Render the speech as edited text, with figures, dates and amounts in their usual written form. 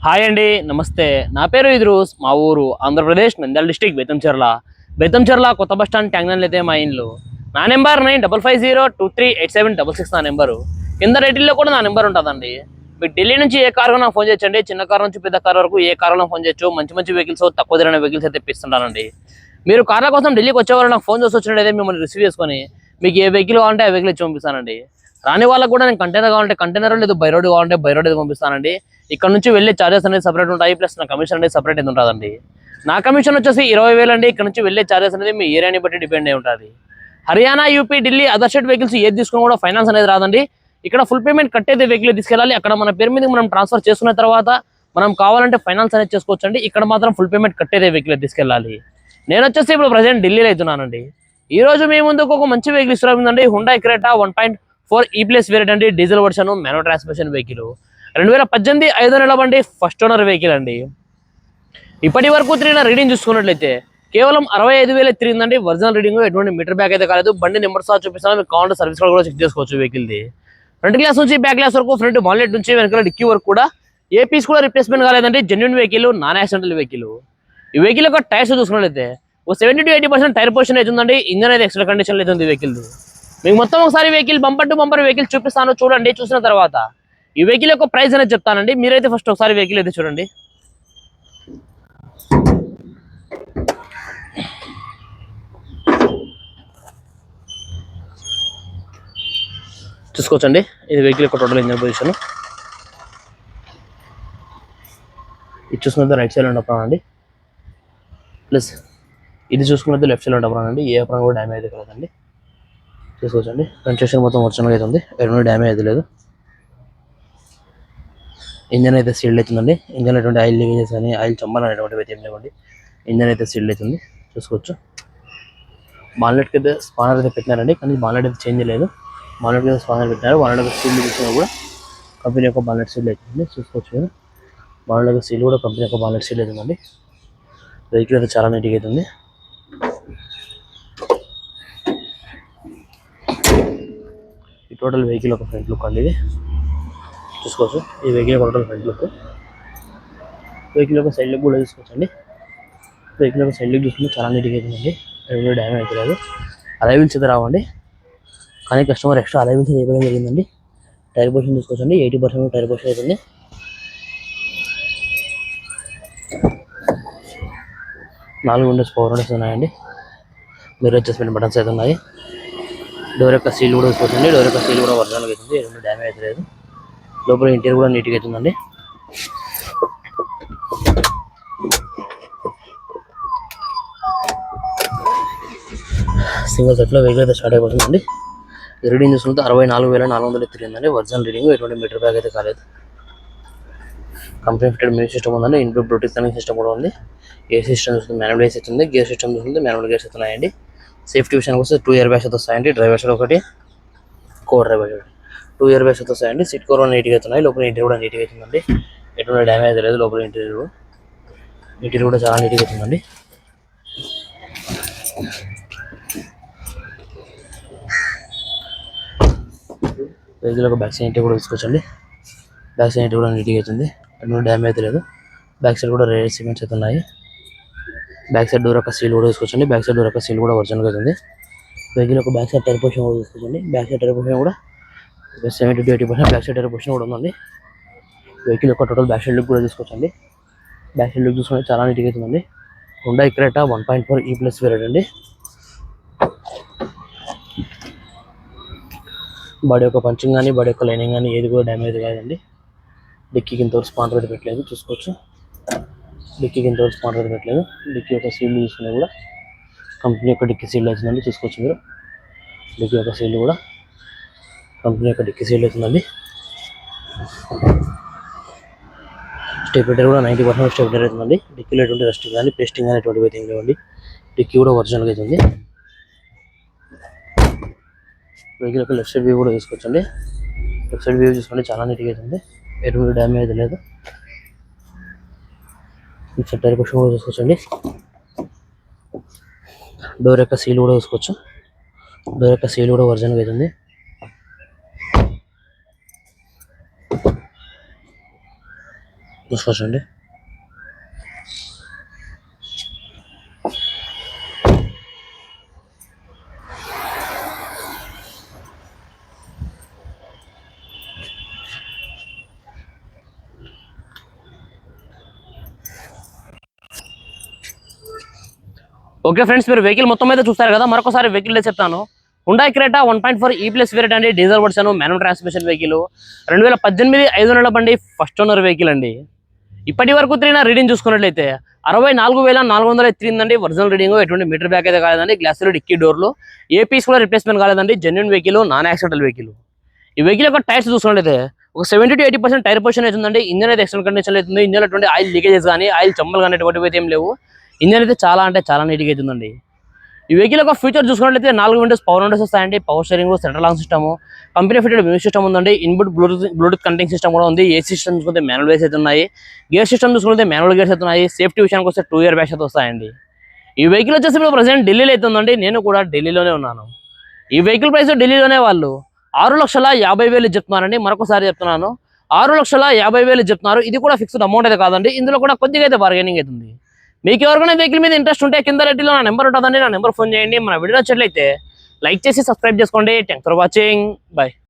Hi అండి, నమస్తే. నా పేరు ఇద్రూస్. మా ఊరు ఆంధ్రప్రదేశ్ నంద్యాల డిస్టిక్ బెతంచెర్ల కొత్త బస్ స్టాండ్ ట్యాంగ్నల్ అయితే మా ఇల్లు. నా నెంబర్ 9550238766 నా నెంబరు. కింద రేటిల్లో కూడా నా నెంబర్ ఉంటుందండి. మీకు ఢిల్లీ నుంచి ఏ కారు నాకు ఫోన్ చేయొచ్చండి. చిన్న కారు నుంచి పెద్ద కారు వరకు ఏ కారులో ఫోన్ చేయొచ్చు. మంచి మంచి వెహికల్స్, తక్కువ ధరైన వెహికల్స్ అయితే ఇప్పిస్తుంటానండి. మీరు కార్ల కోసం ఢిల్లీకి వచ్చేవారు నాకు ఫోన్ చేసి వచ్చినట్టయితే మిమ్మల్ని రిసీవ్ చేసుకొని మీకు ఏ వెహికల్ కావాలంటే ఆ వెహికల్ ఇచ్చి పంపిస్తానండి. రాని వాళ్ళకు కూడా నేను కంటైనర్ కావాలంటే కంటైనర్, లేదు బై రోడ్ కావాలంటే బై రోడ్ అయితే పంపిస్తానండి. ఇక్కడ నుంచి వెళ్ళే చార్జెస్ అనేది సపరేట్ ఉంటాయి, ప్లస్ నా కమిషన్ అనేది సపరేట్ అయితే ఉంటుందండి. నా కమిషన్ వచ్చేసి 20,000 అండి. ఇక్కడ నుంచి వెళ్ళే చార్జెస్ అనేది మీ ఏరియాని బట్టి డిపెండ్ అయి ఉంటుంది. Haryana, UP, Delhi other state vehicles ఏది తీసుకుని కూడా ఫైనాన్స్ అనేది రాదండి. ఇక్కడ ఫుల్ పేమెంట్ కట్టేది వెహికల్ తీసుకెళ్ళాలి. అక్కడ మన పేరు మీద మనం ట్రాన్స్ఫర్ చేసుకున్న తర్వాత మనం కావాలంటే ఫైనాన్స్ అనేది చేసుకోవచ్చండి. ఇక్కడ మాత్రం ఫుల్ పేమెంట్ కట్టేదే వెహికల్ తీసుకెళ్ళాలి. నేను వచ్చేసి ఇప్పుడు ప్రజెంట్ ఢిల్లీలో అవుతున్నానండి. ఈ రోజు మీ ముందుకు ఒక మంచి వెహికల్ ఇస్తున్నాండి. హుండాయ్ క్రెటా 1.4 E+ వేరియంట్ అండి. Diesel version, manual transmission vehicle. 2018 5వ నెల బండి, ఫస్ట్ ఓనర్ వెహికల్ అండి. ఇప్పటి వరకు తిరిగిన రీడింగ్ చూసుకున్నట్లయితే కేవలం 65,000 తిరిగిందండి. ఒరిజినల్ రీడింగ్, ఎటువంటి మీటర్ బ్యాక్ అయితే కాలేదు. బండి నెంబర్ సార్ చూపిస్తాను, మీకు కావాలంటే సర్వీస్ కూడా చెక్ చేసుకోవచ్చు వెహికల్ది. ఫ్రంట్ గ్లాస్ నుంచి బ్యాక్ గ్లాస్ వరకు, ఫ్రంట్ బాన్లెట్ నుంచి వెనకాల డిక్కీ వరకు కూడా ఏ పీస్ కూడా రిప్లేస్మెంట్ కాలేదండి. Genuine vehicle, non accidental vehicle. ఈ వెహికల్ యొక్క టైర్స్ చూసుకున్నట్లయితే ఒక 70 to 80% టైర్ పొజిషన్ అవుతుందండి. ఇంజన్ అయితే ఎక్సలెంట్ కండిషన్ అవుతుంది వెహికల్. మీకు మొత్తం ఒకసారి vehicle bumper to bumper vehicle చూపిస్తాను, చూడండి. చూసిన తర్వాత ఈ వెహికల్ యొక్క ప్రైస్ అనేది చెప్తానండి. మీరైతే ఫస్ట్ ఒకసారి వెహికల్ అయితే చూడండి. చూసుకోవచ్చండి, ఇది వెహికల్ యొక్క టోటల్ ఇంజన్ పొజిషన్. ఇది చూసుకున్నది రైట్ సైడ్ ఉండకపోనండి, ప్లస్ ఇది చూసుకున్నది లెఫ్ట్ సైడ్ ఉండకపోనండి. ఏ అప్పుడు కూడా డ్యామేజ్ అయితే కలదండి. చూసుకోవచ్చండి, కన్స్ట్రక్షన్ మొత్తం ఒరిజినల్గా అయితే ఉంది, ఎటువంటి డ్యామేజ్ అయితే లేదు. ఇంజన్ అయితే సీల్డ్ అవుతుందండి. ఇంజన్ అటువంటి ఆయిల్ లీకేజెస్ కానీ ఆయిల్ చంబాలు అనేటువంటివి అయితే ఏం లేవండి. ఇంజన్ అయితే సీల్డ్ అవుతుంది, చూసుకోవచ్చు. బాన్లెట్కి అయితే స్పానర్ అయితే పెట్టినారండి, కానీ బాన్లెట్ అయితే చేంజ్ లేదు. బాన్లెట్కి అయితే స్పానర్ పెట్టినారు. బాన్లెట్ సీల్ తీసుకున్నా కూడా కంపెనీ యొక్క బాన్లెట్ సీల్ అవుతుంది, చూసుకోవచ్చు మీరు. బాన్లెట్ సీల్ కూడా కంపెనీ యొక్క బాన్లెట్ సీల్ అవుతుందండి. వెహికల్ అయితే చాలా నీట్గా అవుతుంది. ఈ టోటల్ వెహికల్ ఒక ఫ్రంట్ లుక్ అండి, ఇది చూసుకోవచ్చు. ఈ vehicle total front look. Vehicle యొక్క సైడ్ లుక్ కూడా చూసుకోవచ్చండి. వెహికల్ యొక్క సైడ్ లుక్ చూసుకుంటే చాలా నీట్గా అవుతుందండి, ఎటువంటి డ్యామేజ్ అయితే లేదు. అలైవిల్స్ అయితే రావండి, కానీ కస్టమర్ ఎక్స్ట్రా అలైవిల్స్ చేయడం జరిగిందండి. టైర్ పొజిషన్ చూసుకోవచ్చండి, 80% టైర్ పొజిషన్ అవుతుంది. 4 విండోస్ పవర్ విండోస్ ఉన్నాయండి. మిర్రర్ అడ్జస్ట్మెంట్ బటన్స్ అయితే ఉన్నాయి. డోర్ యొక్క సీల్ కూడా చూసుకోవచ్చండి. డోర్ యొక్క సీల్ కూడా ఒరిజినల్గా అవుతుంది, ఎటువంటి డ్యామేజ్ అయితే లేదు. లోపల ఇంటీరియర్ కూడా నీట్గా అవుతుందండి. సింగిల్ సెట్లో వెహికల్ అయితే స్టార్ట్ అయిపోతుందండి. రీడింగ్ చూసుకుంటే 64,400 తిరిగిందండి. ఒరిజినల్ రీడింగ్, ఎటువంటి మీటర్ బ్యాగ్ అయితే కాలేదు. కంపెనీ ఫిటెడ్ మ్యూజిక్ సిస్టమ్ ఉందండి. ఇన్బుల్ బ్లూటూత్ కనెక్టింగ్ సిస్టమ్ కూడా ఉంది. ఏసీ సిస్టమ్ చూస్తుంది, మాన్యువల్ ఏసీ ఉంది. గేర్ సిస్టమ్ చూస్తుంది, మాన్యువల్ గేర్స్ ఉన్నాయండి. సేఫ్టీ విషయానికి వస్తే 2 ఇయర్ బ్యాగ్స్ అయితే వస్తాయండి. డ్రైవర్ సైడ్ ఒకటి, కో డ్రైవర్ సైడ్ 2 ఇయర్ బ్యాగ్స్ అయితే వస్తాయండి. సీట్ కవర్ కూడా నీట్గా అవుతున్నాయి. లోపల ఇంటీరియర్ కూడా నీట్గా అవుతుందండి, ఎటువంటి డ్యామేజ్ లేదు. లోపల ఇంటీరియర్ కూడా చాలా నీట్గా అవుతుందండి. వెహికల్ ఒక బ్యాక్ సైడ్ కూడా తీసుకోవచ్చండి. బ్యాక్ సైడ్ కూడా నీట్గా అవుతుంది, ఎటువంటి డ్యామేజ్ అయితే లేదు. బ్యాక్ సైడ్ కూడా రేర్ సిమెంట్స్ అయితే ఉన్నాయి. బ్యాక్ సైడ్ డోర్ యొక్క సీల్ కూడా తీసుకోవచ్చండి. బ్యాక్ సైడ్ డోర్ యొక్క సీల్ కూడా ఒరిజినల్గా అవుతుంది. వెహికల్ ఒక బ్యాక్ సైడ్ టైర్ పొజిషన్ కూడా తీసుకోవచ్చండి. బ్యాక్ సైడ్ టైర్ పొజిషన్ కూడా 70 to 80% back side tyre position కూడా ఉందండి. వెహికల్ యొక్క టోటల్ బ్యాక్ సైడ్ లుక్ కూడా తీసుకోవచ్చండి. బ్యాక్ సైడ్ లుక్ చూసుకుంటే చాలా నీట్గా అవుతుందండి. హుండాయ్ క్రెటా 1.4 E+ వేరియంట్ అండి. బాడీ యొక్క పంచింగ్ కానీ బాడీ యొక్క లైనింగ్ కానీ ఏది కూడా డ్యామేజ్ కాదండి. డిక్కీకి ఇంతవరకు స్పాన్సర్ అయితే పెట్టలేదు, చూసుకోవచ్చు. డిక్కీకి ఇంతవరకు స్పాన్సర్ అయితే పెట్టలేదు. డిక్కీ యొక్క సీల్ చూసుకున్నా కూడా కంపెనీ యొక్క డిక్కీ సీల్ అవుతుందండి, చూసుకోవచ్చు మీరు. డిక్కీ యొక్క సీల్ కూడా కంపెనీ యొక్క డిక్కీ సీల్ అవుతుందండి. స్టెబిలిటర్ కూడా 90% స్టెబిలిటర్ అవుతుందండి. డిక్కీలో ఎటువంటి రెస్టింగ్ కానీ పేస్టింగ్ కానీ ఎటువంటి అయితే లేవండి. డిక్కీ కూడా ఒరిజినల్గా అవుతుంది. వెహికల్ యొక్క లెఫ్ట్ సైడ్ వ్యూ కూడా చూసుకోవచ్చండి. లెఫ్ట్ సైడ్ వ్యూ చూసుకుంటే చాలా నీట్గా అవుతుంది, ఎటువంటి డ్యామేజ్ లేదు. లెఫ్ట్ టైర్ పొజిషన్ కూడా చూసుకోవచ్చండి. డోర్ యొక్క సీల్ కూడా చూసుకోవచ్చు. డోర్ యొక్క సీల్ కూడా ఒరిజినల్గా అవుతుంది. చూసుకోవచ్చండి. ఓకే ఫ్రెండ్స్, మీరు వెహికల్ మొత్తం అయితే చూస్తారు కదా. మరొకసారి వెహికల్ చెప్తాను. హుండాయ్ క్రెటా 1.4 E+ వేరియంట్ అండి, diesel version, manual transmission vehicle, 2018 5 నెలల బండి, ఫస్ట్ ఓనర్ వెహికల్ అండి. ఇప్పటి వరకు తిరిగిన రీడింగ్ చూసుకున్నట్లయితే 64,400 తిరిగిందండి. ఒరిజినల్ రీడింగ్, ఎటువంటి మీటర్ బ్యాక్ అయితే కాలేదండి. గ్లాసులు, డిక్కీ డోర్లు, ఏపీస్ కూడా రిప్లేస్మెంట్ కాలేదండి. Genuine vehicle, non accidental vehicle. ఈ వెహికల్ యొక్క టైర్స్ చూసుకున్నట్లయితే ఒక 70 to 80% టైర్ పొజిషన్ అవుతుందండి. ఇంజన్ అయితే ఎక్సలెంట్ కండిషన్ అవుతుంది. ఇంజన్ అటువంటి ఆయిల్ లీకేజెస్ కానీ, ఆయిల్ చమ్మలు కానీ ఎటువంటివి అయితే ఏం లేవు. ఇంజన్ అయితే చాలా అంటే చాలా నీట్గా అవుతుందండి. ఈ వెహికల్ యొక్క ఫ్యూచర్ చూసుకున్నట్లయితే 4 విండోస్ పవర్ విండోస్ వస్తాయండి. Power steering, central long system, company fitted music system ఉందండి. ఇన్బుట్ బ్లూటూత్ కంట్రోలింగ్ సిస్టమ్ కూడా ఉంది. ఏసీ సిస్టమ్ చూసుకుంటే మాన్యువల్ వేస్ అయితే ఉన్నాయి. గేర్ సిస్టమ్ చూసుకుంటే మాన్యువల్ గేర్స్ అయితే ఉన్నాయి. సేఫ్టీ విషయానికి వస్తే 2 ఇయర్ బ్యాగ్స్ అయితే వస్తాయండి. ఈ వెహికల్ వచ్చేసి ఇప్పుడు ప్రజెంట్ ఢిల్లీలో అయితే ఉందండి. నేను కూడా ఢిల్లీలోనే ఉన్నాను. ఈ వెహికల్ ప్రైస్ ఢిల్లీలోనే వాళ్ళు 6,50,000 చెప్తున్నారండి. మరొకసారి చెప్తున్నాను, 6,50,000 చెప్తున్నారు. ఇది కూడా ఫిక్స్డ్ అమౌంట్ అయితే కాదండి. ఇందులో కూడా కొద్దిగా అయితే బార్గెనింగ్ అవుతుంది. మీకు ఎవరికైనా వెహికల్ మీద ఇంట్రెస్ట్ ఉంటే కింద రెడ్డిలో నా నెంబర్ ఉంటుందండి. నా నెంబర్ ఫోన్ చేయండి. మన వీడియో నచ్చినట్లయితే లైక్ చేసి సబ్స్క్రైబ్ చేసుకోండి. Thanks for watching. బై.